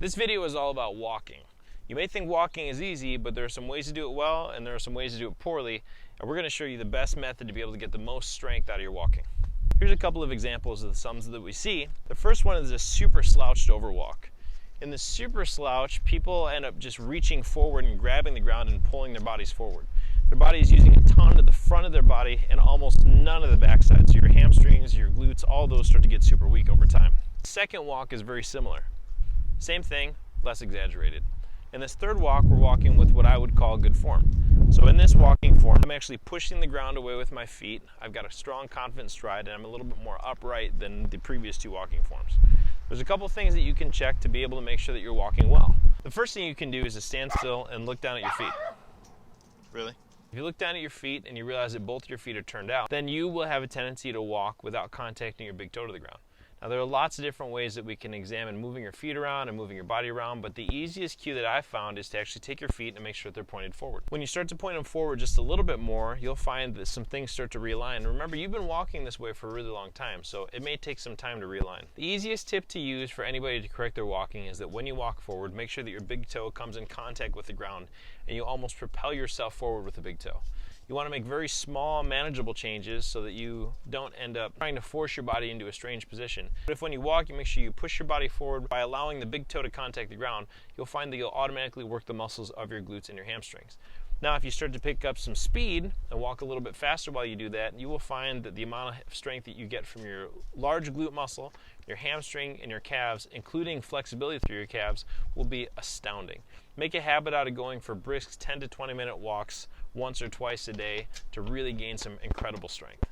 This video is all about walking. You may think walking is easy, but there are some ways to do it well and there are some ways to do it poorly, and we're going to show you the best method to be able to get the most strength out of your walking. Here's a couple of examples of the sums that we see. The first one is a super slouched over walk. In the super slouch, people end up just reaching forward and grabbing the ground and pulling their bodies forward. Their body is using a ton of the front of their body and almost none of the backside. So your hamstrings, your glutes, all those start to get super weak over time. The second walk is very similar. Same thing, less exaggerated. In this third walk, we're walking with what I would call good form. So in this walking form, I'm actually pushing the ground away with my feet. I've got a strong, confident stride, and I'm a little bit more upright than the previous two walking forms. There's a couple things that you can check to be able to make sure that you're walking well. The first thing you can do is to stand still and look down at your feet. Really? If you look down at your feet and you realize that both your feet are turned out, then you will have a tendency to walk without contacting your big toe to the ground. Now, there are lots of different ways that we can examine moving your feet around and moving your body around, but the easiest cue that I've found is to actually take your feet and make sure that they're pointed forward. When you start to point them forward just a little bit more, you'll find that some things start to realign. Remember, you've been walking this way for a really long time, so it may take some time to realign. The easiest tip to use for anybody to correct their walking is that when you walk forward, make sure that your big toe comes in contact with the ground and you almost propel yourself forward with the big toe. You want to make very small, manageable changes so that you don't end up trying to force your body into a strange position. But if when you walk, you make sure you push your body forward by allowing the big toe to contact the ground, you'll find that you'll automatically work the muscles of your glutes and your hamstrings. Now, if you start to pick up some speed and walk a little bit faster while you do that, you will find that the amount of strength that you get from your large glute muscle, your hamstring, and your calves, including flexibility through your calves, will be astounding. Make a habit out of going for brisk 10 to 20 minute walks once or twice a day to really gain some incredible strength.